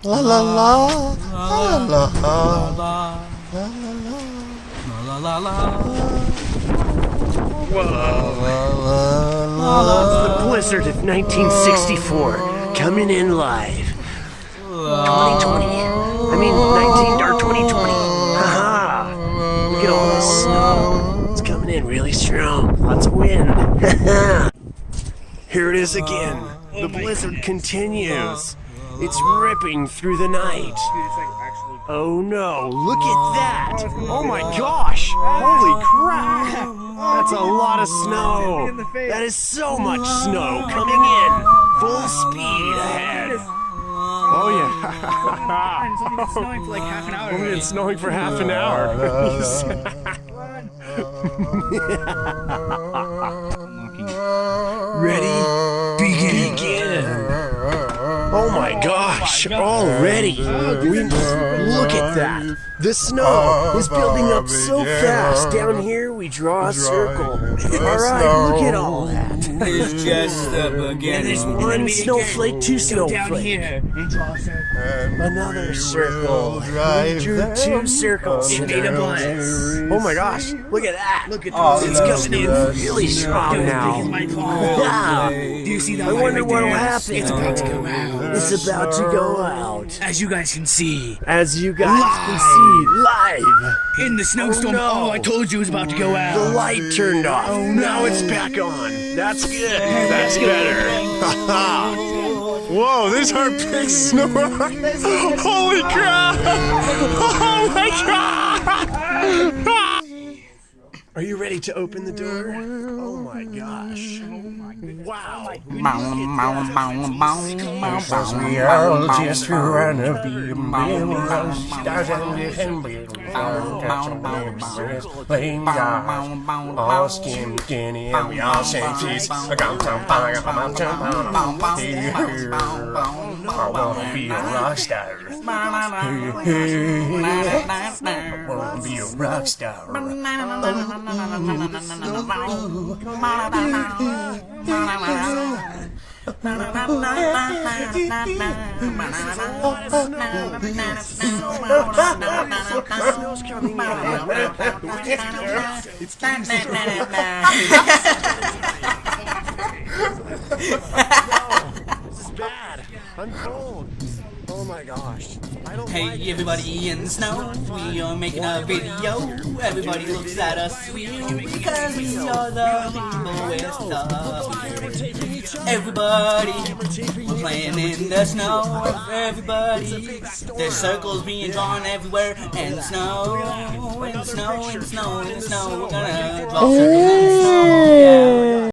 La la la, la la la. The blizzard of 1964 coming in live. 2020. I mean 19 or 2020. Haha. Look at all this snow. It's coming in really strong. Lots of wind. Here it is again. The blizzard continues. It's ripping through the night. Oh no, look at that! Oh my gosh! Holy crap! That's a lot of snow! That is so much snow coming in! Full speed ahead! Oh yeah! It's been snowing for like half an hour. It's been snowing for half an hour. Ready? Begin! Oh my gosh, already! Look at that! The snow is building up so fast. Down here we draw a circle. Alright, look at all that. It's just the beginning. There's one snowflake, two Down snowflakes. here and draw a circle. Another circle. We drew two circles. It made a blitz. Oh my gosh, look at that. Look at It's coming in really strong now. Wow. Do you see that? I wonder right what'll there? happen. It's about to go out. It's about to go out. As you guys can see. As you guys can see, live. In the snowstorm. Oh, no. Oh, I told you it was about to go The out. light turned off. Oh, no. Now it's back on. That's good. That's better. Whoa, there's our big snow. Holy crap! Oh my god! Are you ready to open the door? Oh my gosh. Wow. Cause we all just wanna be a million stars and laying down, all skin skinny and we all say peace. I wanna be a rock star. I wanna be a rock star. Snow's coming in. It's no, this is bad. I'm cold. Oh my gosh. I don't Hey like everybody in the snow, we are making a video. Everybody looks at us weird because we are the people with stuff. Everybody, we're playing in the snow. Everybody, there's circles being drawn everywhere. And snow, and snow, and snow, and snow. We're gonna draw circles